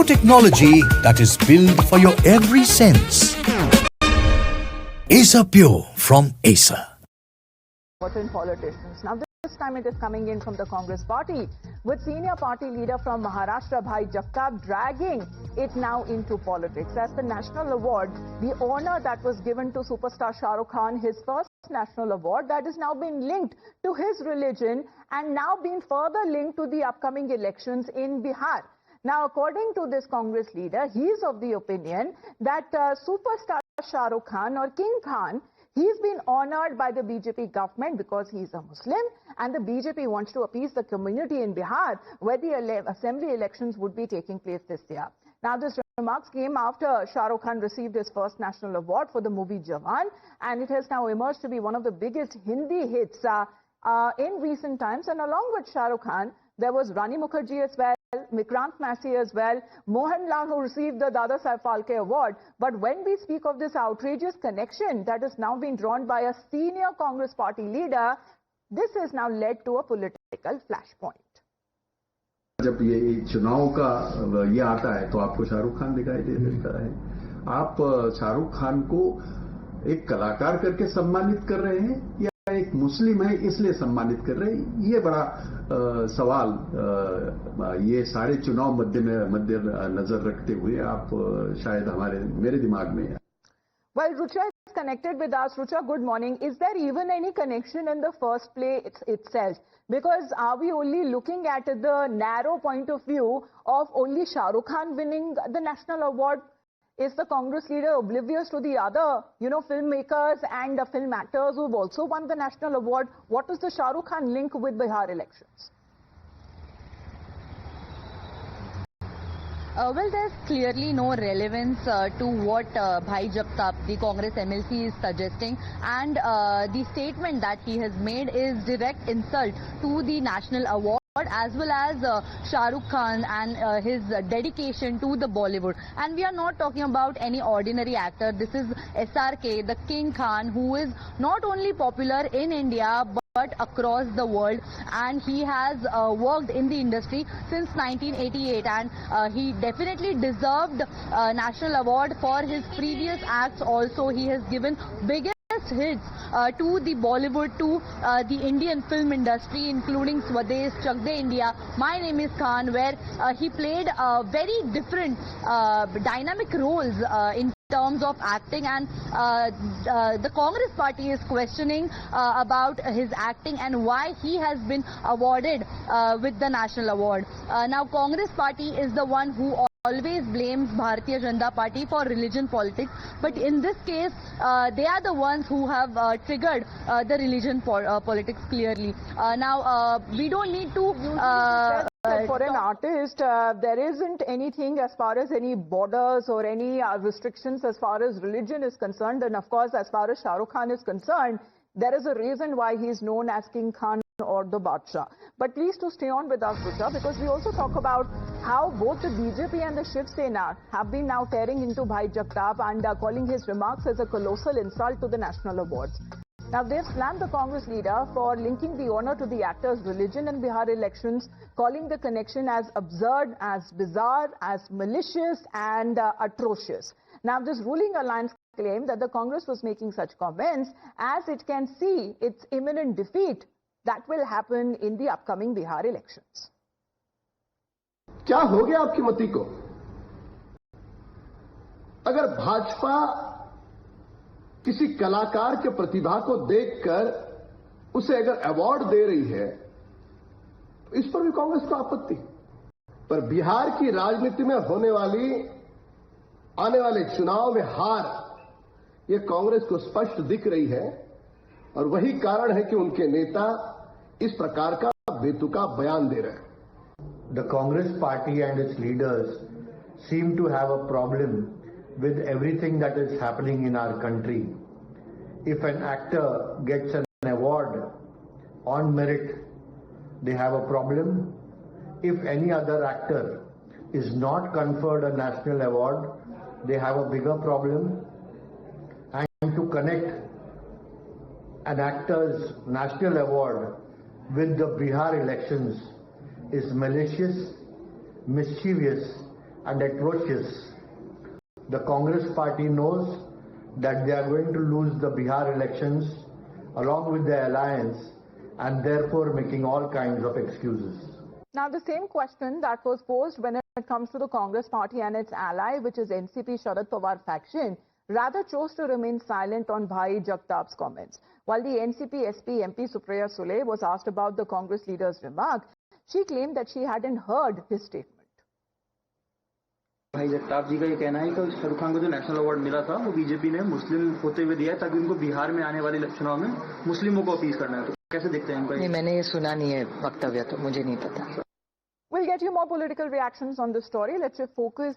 technology that is built for your every sense. Acer Pure from Acer. Important politicians. Now this time it is coming in from the Congress party, with senior party leader from Maharashtra Bhai Jagtap dragging it now into politics. As the national award, the honor that was given to superstar Shah Rukh Khan, his first national award, that is now being linked to his religion and now being further linked to the upcoming elections in Bihar. Now, according to this Congress leader, he is of the opinion that superstar Shah Rukh Khan or King Khan, he's been honored by the BJP government because he's a Muslim, and the BJP wants to appease the community in Bihar where the assembly elections would be taking place this year. Now, this remarks came after Shah Rukh Khan received his first national award for the movie Jawan, and it has now emerged to be one of the biggest Hindi hits in recent times. And along with Shah Rukh Khan, there was Rani Mukherjee as well, Vikrant Massey as well, Mohanlal, who received the Dada Saheb Phalke Award. But when we speak of this outrageous connection that is now being drawn by a senior Congress party leader, this has now led to a political flashpoint. जब ये चुनाव का ये आता है तो आपको शाहरुख खान दिखाई दे देता है। आप शाहरुख खान को एक कलाकार करके सम्मानित कर रहे हैं या एक मुस्लिम है इसलिए सम्मानित कर रहे हैं, ये बड़ा सवाल ये सारे चुनाव मध्य नजर रखते हुए आप शायद मेरे दिमाग में है। Well, Rucha is connected with us. Rucha, good morning. Is there even any connection in the first play itself? Because are we only looking at the narrow point of view of only Shah Rukh Khan winning the national award? Is the Congress leader oblivious to the other, filmmakers and film actors who've also won the national award? What is the Shah Rukh Khan link with Bihar elections? Well, there's clearly no relevance to what Bhai Jagtap, the Congress MLC, is suggesting, and the statement that he has made is direct insult to the national award as well as Shah Rukh Khan and his dedication to the Bollywood. And we are not talking about any ordinary actor. This is SRK, the King Khan, who is not only popular in India but across the world, and he has worked in the industry since 1988, and he definitely deserved a national award for his previous acts. Also, he has given biggest hits to the Bollywood, to the Indian film industry, including Swadesh, Chak De India, My Name is Khan, where he played very different dynamic roles in terms of acting, and the Congress party is questioning about his acting and why he has been awarded with the national award. Now, Congress party is the one who always blames Bharatiya Janata Party for religion politics, but in this case they are the ones who have triggered the religion politics clearly. Now we don't need to for an artist, there isn't anything as far as any borders or any restrictions as far as religion is concerned. And of course, as far as Shah Rukh Khan is concerned, there is a reason why he is known as King Khan or the Badshah. But please to stay on with us, Rucha, because we also talk about how both the BJP and the Shiv Sena have been now tearing into Bhai Jagtap and calling his remarks as a colossal insult to the national awards. Now, they've slammed the Congress leader for linking the honor to the actor's religion in Bihar elections, calling the connection as absurd, as bizarre, as malicious and atrocious. Now, this ruling alliance claimed that the Congress was making such comments as it can see its imminent defeat that will happen in the upcoming Bihar elections. क्या हो गया आपकी मति को? अगर भाजपा किसी कलाकार के प्रतिभा को देखकर उसे अगर अवार्ड दे रही है, इस पर भी कांग्रेस को आपत्ति। पर बिहार की राजनीति में होने वाली आने वाले चुनाव में हार, यह कांग्रेस को स्पष्ट दिख रही है, और वही कारण है कि उनके नेता इस प्रकार का बेतुका बयान दे रहे हैं। The Congress party and its leaders seem to have a problem with everything that is happening in our country. If an actor gets an award on merit, they have a problem. If any other actor is not conferred a national award, they have a bigger problem. And to connect an actor's national award with the Bihar elections is malicious, mischievous and atrocious. The Congress party knows that they are going to lose the Bihar elections along with the alliance and therefore making all kinds of excuses. Now, the same question that was posed when it comes to the Congress party and its ally, which is NCP Sharad Pawar faction, rather chose to remain silent on Bhai Jagtap's comments. While the NCP SP MP Supriya Sule was asked about the Congress leader's remark, she claimed that she hadn't heard his statement. भाई जगताप जी का ये कहना है कि शाहरुख खान को जो national award मिला था वो बीजेपी ने मुस्लिम होते हुए दिया है ताकि उनको बिहार में आने वाले चुनाव में मुस्लिमों को अपील करना है। तो कैसे देखते हैं उनका? नहीं, मैंने ये सुना नहीं है वक्तव्य, तो मुझे नहीं पता। We'll get you more political reactions on this story. Let's shift focus